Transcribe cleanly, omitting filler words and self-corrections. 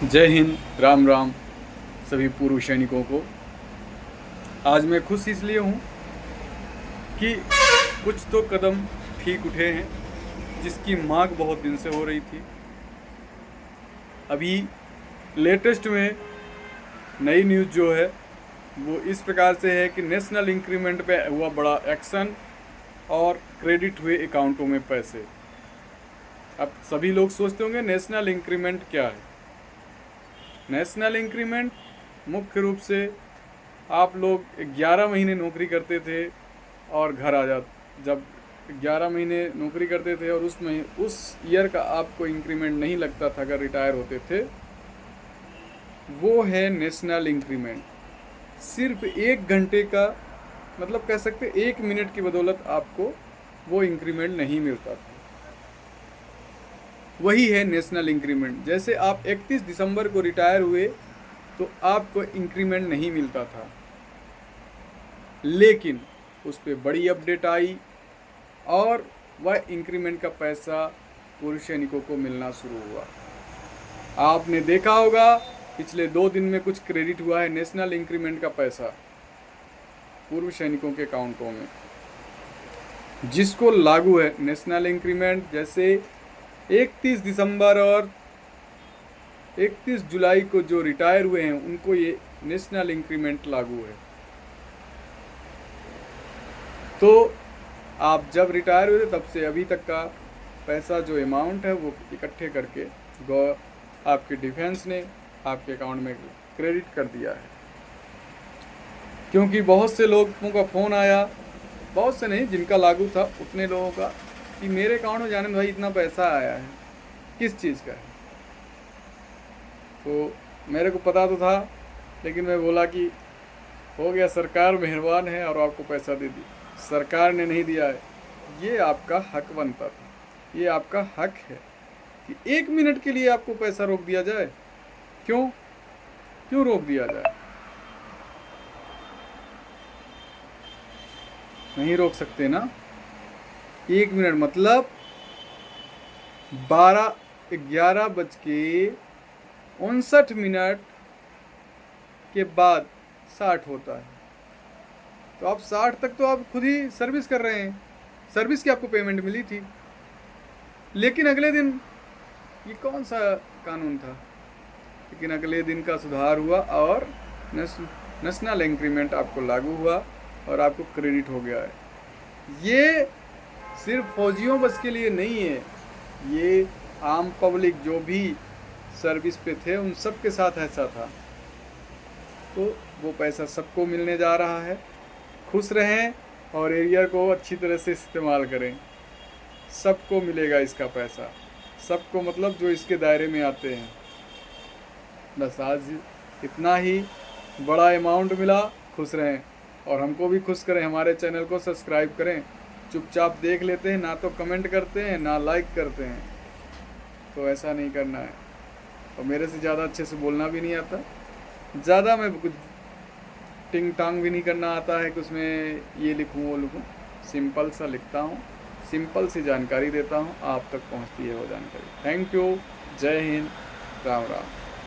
जय हिंद, राम राम सभी पूर्व सैनिकों को। आज मैं खुश इसलिए हूँ कि कुछ तो कदम ठीक उठे हैं जिसकी मांग बहुत दिन से हो रही थी। अभी लेटेस्ट में नई न्यूज़ जो है वो इस प्रकार से है कि नेशनल इंक्रीमेंट पे हुआ बड़ा एक्शन और क्रेडिट हुए अकाउंटों में पैसे। अब सभी लोग सोचते होंगे नेशनल इंक्रीमेंट क्या है। नेशनल इंक्रीमेंट मुख्य रूप से आप लोग 11 महीने नौकरी करते थे और घर आ जब 11 महीने नौकरी करते थे और उसमें उस ईयर का आपको इंक्रीमेंट नहीं लगता था अगर रिटायर होते थे, वो है नेशनल इंक्रीमेंट। सिर्फ 1 घंटे का मतलब कह सकते 1 मिनट की बदौलत आपको वो इंक्रीमेंट नहीं मिलता था। वही है नेशनल इंक्रीमेंट। जैसे आप 31 दिसंबर को रिटायर हुए तो आपको इंक्रीमेंट नहीं मिलता था, लेकिन उस पर बड़ी अपडेट आई और वह इंक्रीमेंट का पैसा पूर्व सैनिकों को मिलना शुरू हुआ। आपने देखा होगा पिछले 2 दिन में कुछ क्रेडिट हुआ है नेशनल इंक्रीमेंट का पैसा पूर्व सैनिकों के अकाउंटों में, जिसको लागू है नेशनल इंक्रीमेंट। जैसे 31 दिसंबर और 31 जुलाई को जो रिटायर हुए हैं उनको ये नेशनल इंक्रीमेंट लागू है। तो आप जब रिटायर हुए तब से अभी तक का पैसा जो अमाउंट है वो इकट्ठे करके आपके डिफेंस ने आपके अकाउंट में क्रेडिट कर दिया है। क्योंकि बहुत से लोगों का फ़ोन आया, बहुत से नहीं, जिनका लागू था उतने लोगों का, कि मेरे अकाउंट में जाने भाई इतना पैसा आया है, किस चीज़ का है। तो मेरे को पता तो था, लेकिन मैं बोला कि हो गया, सरकार मेहरबान है और आपको पैसा दे दी। सरकार ने नहीं दिया है, ये आपका हक बनता था, ये आपका हक है कि 1 मिनट के लिए आपको पैसा रोक दिया जाए। क्यों रोक दिया जाए? नहीं रोक सकते ना। 1 मिनट मतलब 11:59 के बाद 60 होता है। तो आप 60 तक तो आप खुद ही सर्विस कर रहे हैं, सर्विस की आपको पेमेंट मिली थी। लेकिन अगले दिन ये कौन सा कानून था, लेकिन अगले दिन का सुधार हुआ और नेशनल इंक्रीमेंट आपको लागू हुआ और आपको क्रेडिट हो गया है। ये सिर्फ फौजियों बस के लिए नहीं है, ये आम पब्लिक जो भी सर्विस पे थे उन सब के साथ ऐसा था। तो वो पैसा सबको मिलने जा रहा है। खुश रहें और एरिया को अच्छी तरह से इस्तेमाल करें। सबको मिलेगा इसका पैसा, सबको मतलब जो इसके दायरे में आते हैं। बस आज इतना ही बड़ा अमाउंट मिला, खुश रहें और हमको भी खुश करें। हमारे चैनल को सब्सक्राइब करें। चुपचाप देख लेते हैं, ना तो कमेंट करते हैं ना लाइक करते हैं, तो ऐसा नहीं करना है। और मेरे से ज़्यादा अच्छे से बोलना भी नहीं आता, ज़्यादा मैं कुछ टिंग टांग भी नहीं करना आता है कि उसमें ये लिखूँ वो लिखूँ। सिंपल सा लिखता हूँ, सिंपल सी जानकारी देता हूँ, आप तक पहुँचती है वो जानकारी। Thank you. जय हिंद, राम राम।